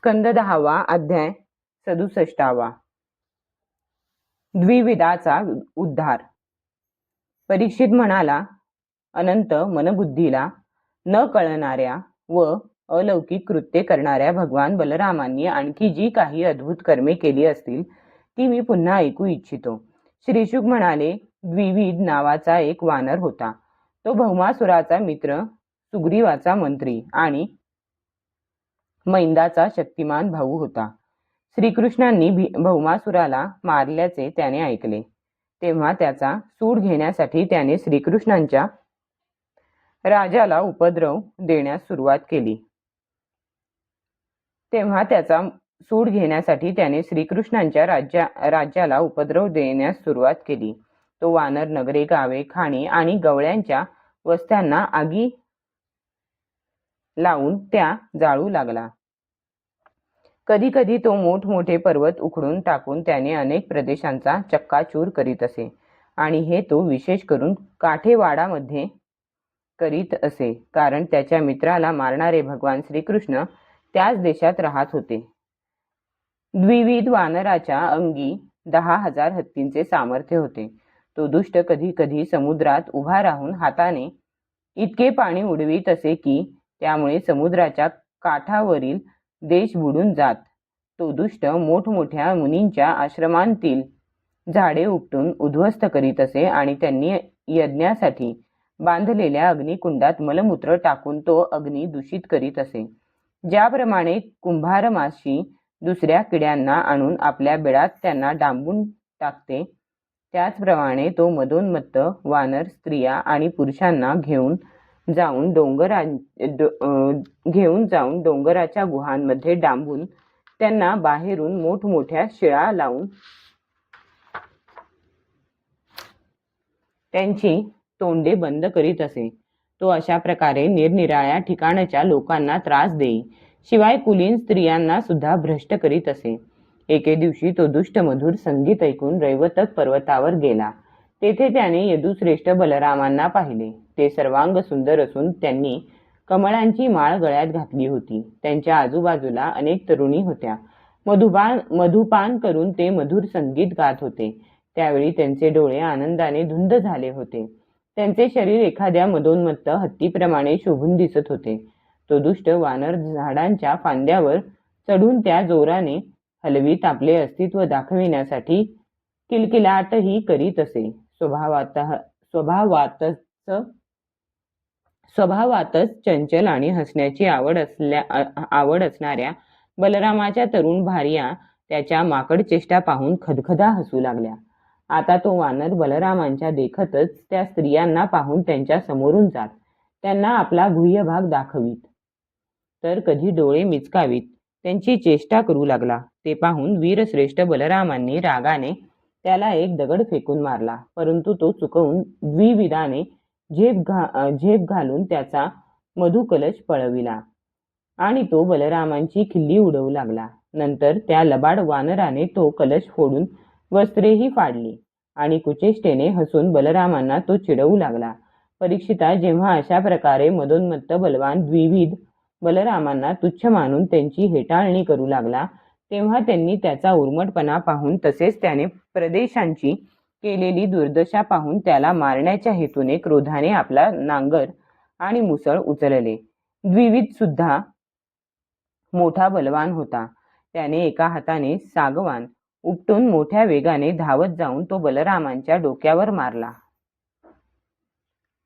स्कंद 10वा अध्याय 67वा. द्विविदाचा उद्धार. परीक्षित म्हणाला, अनंत मनबुद्धीला न कळणाऱ्या व अलौकिक कृत्ये करणाऱ्या भगवान बलरामांनी आणखी जी काही अद्भुत कर्मे केली असतील ती मी पुन्हा ऐकू इच्छितो. श्रीशुक म्हणाले, द्विविद नावाचा एक वानर होता. तो भौमासुराचा मित्र, सुग्रीवाचा मंत्री आणि मैंदाचा शक्तिमान भाऊ होता. श्रीकृष्णांनी भौमासुराला मारल्याचे त्याने ऐकले. तेव्हा त्याचा सूड घेण्यासाठी त्याने श्रीकृष्णांच्या राज्याला उपद्रव देण्यास सुरुवात केली. तो वानर नगरे, गावे, खाणी आणि गवळ्यांच्या वस्त्यांना आगी लावून त्या जाळू लागला. कधी कधी तो मोठमोठे पर्वत उखडून टाकून त्याने अनेक प्रदेशांचा चक्काचूर करीत असे, आणि हे तो विशेष करून काठेवाडामध्ये करीत असे, कारण त्याच्या मित्राला मारणारे भगवान श्रीकृष्ण त्याच देशात राहत होते. द्विविद वानराच्या अंगी 10,000 हत्तींचे सामर्थ्य होते. तो दुष्ट कधी कधी समुद्रात उभा राहून हाताने इतके पाणी उडवीत असे की त्यामुळे समुद्राच्या काठावरील देश बुडून जात. तो दुष्ट मोठमोठ्या मुनींच्या आश्रमांतील झाडे उपटून उद्ध्वस्त करीत असे, आणि त्यांनी यज्ञासाठी बांधलेल्या अग्निकुंडात मलमूत्र टाकून तो अग्नी दूषित करीत असे. ज्याप्रमाणे कुंभार माशी दुसऱ्या किड्यांना आणून आपल्या बिळात त्यांना डांबून टाकते, त्याचप्रमाणे तो मदोन्मत्त वानर स्त्रिया आणि पुरुषांना घेऊन जाऊन डोंगराच्या गुहांमध्ये डांबून त्यांना बाहेरून मोठमोठ्या शिळा लावून त्यांची तोंडे बंद करीत असे. तो अशा प्रकारे निरनिराळ्या ठिकाणच्या लोकांना त्रास देई, शिवाय कुलीन स्त्रियांना सुद्धा भ्रष्ट करीत असे. एके दिवशी तो दुष्ट मधुर संगीत ऐकून रैवतक पर्वतावर गेला. तेथे त्याने यदुश्रेष्ठ बलरामांना पाहिले. ते सर्वांग सुंदर असून त्यांनी कमळांची माळ गळ्यात घातली होती. त्यांच्या आजूबाजूला अनेक तरुणी होत्या. मधुपान करून ते मधुर संगीत गात होते. त्यावेळी त्यांचे डोळे आनंदाने धुंद झाले होते. त्यांचे शरीर एखाद्या मदोन्मत्त हत्तीप्रमाणे शोभून दिसत होते. तो दुष्ट वानर झाडांच्या फांद्यावर चढून त्या जोराने हलवीत आपले अस्तित्व दाखविण्यासाठी किलकिलाटही करीत असे. स्वभावातच चंचल आणि हसण्याची आवड असणाऱ्या बलरामाच्या तरुण भार्या त्याच्या माकड चेष्टा पाहून खदखदा हसू लागल्या. आता तो वानर बलरामांच्या देखतच त्या स्त्रियांना पाहून त्यांच्या समोरून जात, त्यांना आपला गुह्य भाग दाखवीत, तर कधी डोळे मिचकावीत त्यांची चेष्टा करू लागला. ते पाहून वीरश्रेष्ठ बलरामांनी रागाने त्याला एक दगड फेकून मारला, परंतु तो चुकवून द्विविदाने झेप घालून त्याचा मधुकलश पळविला आणि तो बलरामांची खिल्ली उडवू लागला. नंतर त्या लबाड वानराने तो कलश फोडून वस्त्रेही फाडली आणि कुचेष्टेने हसून बलरामांना तो चिडवू लागला. परीक्षिता, जेव्हा अशा प्रकारे मदोन्मत्त बलवान द्विविद बलरामांना तुच्छ मानून त्यांची हेटाळणी करू लागला, तेव्हा त्यांनी त्याचा उर्मटपणा पाहून तसेच त्याने प्रदेशांची केलेली दुर्दशा पाहून त्याला मारण्याच्या हेतूने क्रोधाने आपला नांगर आणि मुसळ उचलले. द्विविद सुद्धा मोठा बलवान होता. त्याने एका हाताने सागवान उपटून मोठ्या वेगाने धावत जाऊन तो बलरामांच्या डोक्यावर मारला.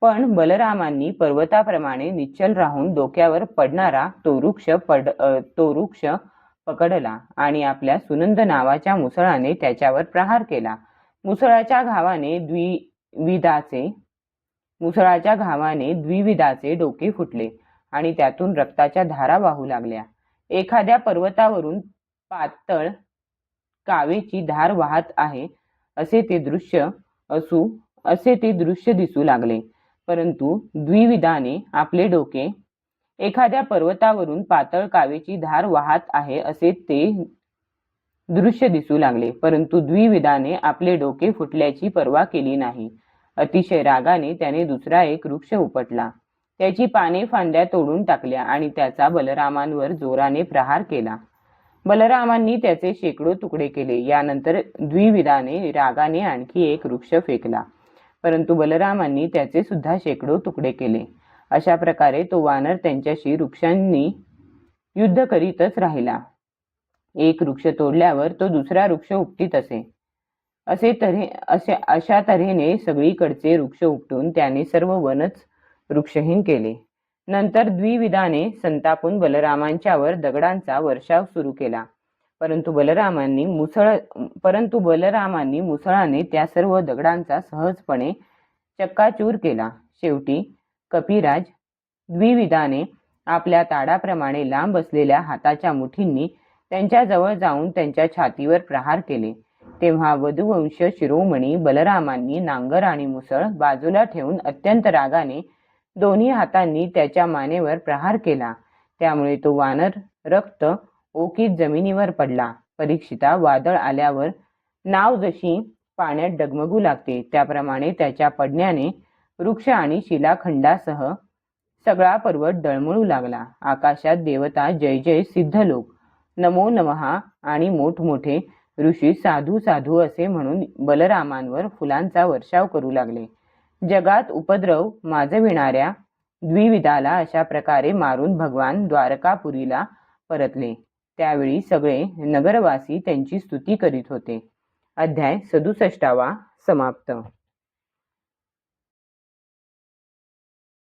पण बलरामांनी पर्वताप्रमाणे निश्चल राहून डोक्यावर पडणारा तो वृक्ष पकडला आणि आपल्या सुनंद नावाच्या मुसळाने त्याच्यावर प्रहार केला. मुसळाच्या घावाने द्विविदाचे डोके फुटले आणि त्यातून रक्ताच्या धारा वाहू लागल्या. एखाद्या पर्वतावरून पातळ कावेची धार वाहत आहे असे ते दृश्य दिसू लागले. परंतु द्विविदाने आपले डोके एखाद्या पर्वतावरून पातळ कावेची धार वाहत आहे असे ते दृश्य दिसू लागले, परंतु द्विविदाने आपले डोके फुटल्याची पर्वा केली नाही. अतिशय रागाने त्याने दुसरा एक वृक्ष उपटला, त्याची पाने फांद्या तोडून टाकल्या आणि त्याचा बलरामांवर जोराने प्रहार केला. बलरामांनी त्याचे शेकडो तुकडे केले. यानंतर द्विविधाने रागाने आणखी एक वृक्ष फेकला, परंतु बलरामांनी त्याचे सुद्धा शेकडो तुकडे केले. अशा प्रकारे तो वानर त्यांच्याशी वृक्षांनी युद्ध करीतच राहिला. एक वृक्ष तोडल्यावर तो दुसरा वृक्ष उपटीत असे. अशा तऱ्हेने सगळीकडचे वृक्ष उपटून त्याने सर्व वनच वृक्षहीन केले. नंतर द्विविधाने संतापून बलरामांच्यावर दगडांचा वर्षाव सुरू केला, परंतु बलरामांनी मुसळाने त्या सर्व दगडांचा सहजपणे चक्काचूर केला. शेवटी कपिराज द्विविधाने आपल्या ताडाप्रमाणे लांब असलेल्या हाताच्या मुठींनी त्यांच्याजवळ जाऊन त्यांच्या छातीवर प्रहार केले. तेव्हा वधुवंश शिरोमणी बलरामांनी नांगर आणि मुसळ बाजूला ठेवून अत्यंत रागाने दोन्ही हातांनी त्याच्या मानेवर प्रहार केला. त्यामुळे तो वानर रक्त ओकीत जमिनीवर पडला. परीक्षिता, वादळ आल्यावर नाव जशी पाण्यात डगमगू लागते त्याप्रमाणे त्याच्या पडण्याने वृक्ष आणि शिलाखंडासह सगळा पर्वत डळमळू लागला. आकाशात देवता जय जय, सिद्ध लोक नमो नमः आणि मोठमोठे ऋषी साधू साधू असे म्हणून बलरामांवर फुलांचा वर्षाव करू लागले. जगात उपद्रव माजविणाऱ्या द्विविधाला अशा प्रकारे मारून भगवान द्वारकापुरीला परतले. त्यावेळी सगळे नगरवासी त्यांची स्तुती करीत होते. अध्याय 67 समाप्त.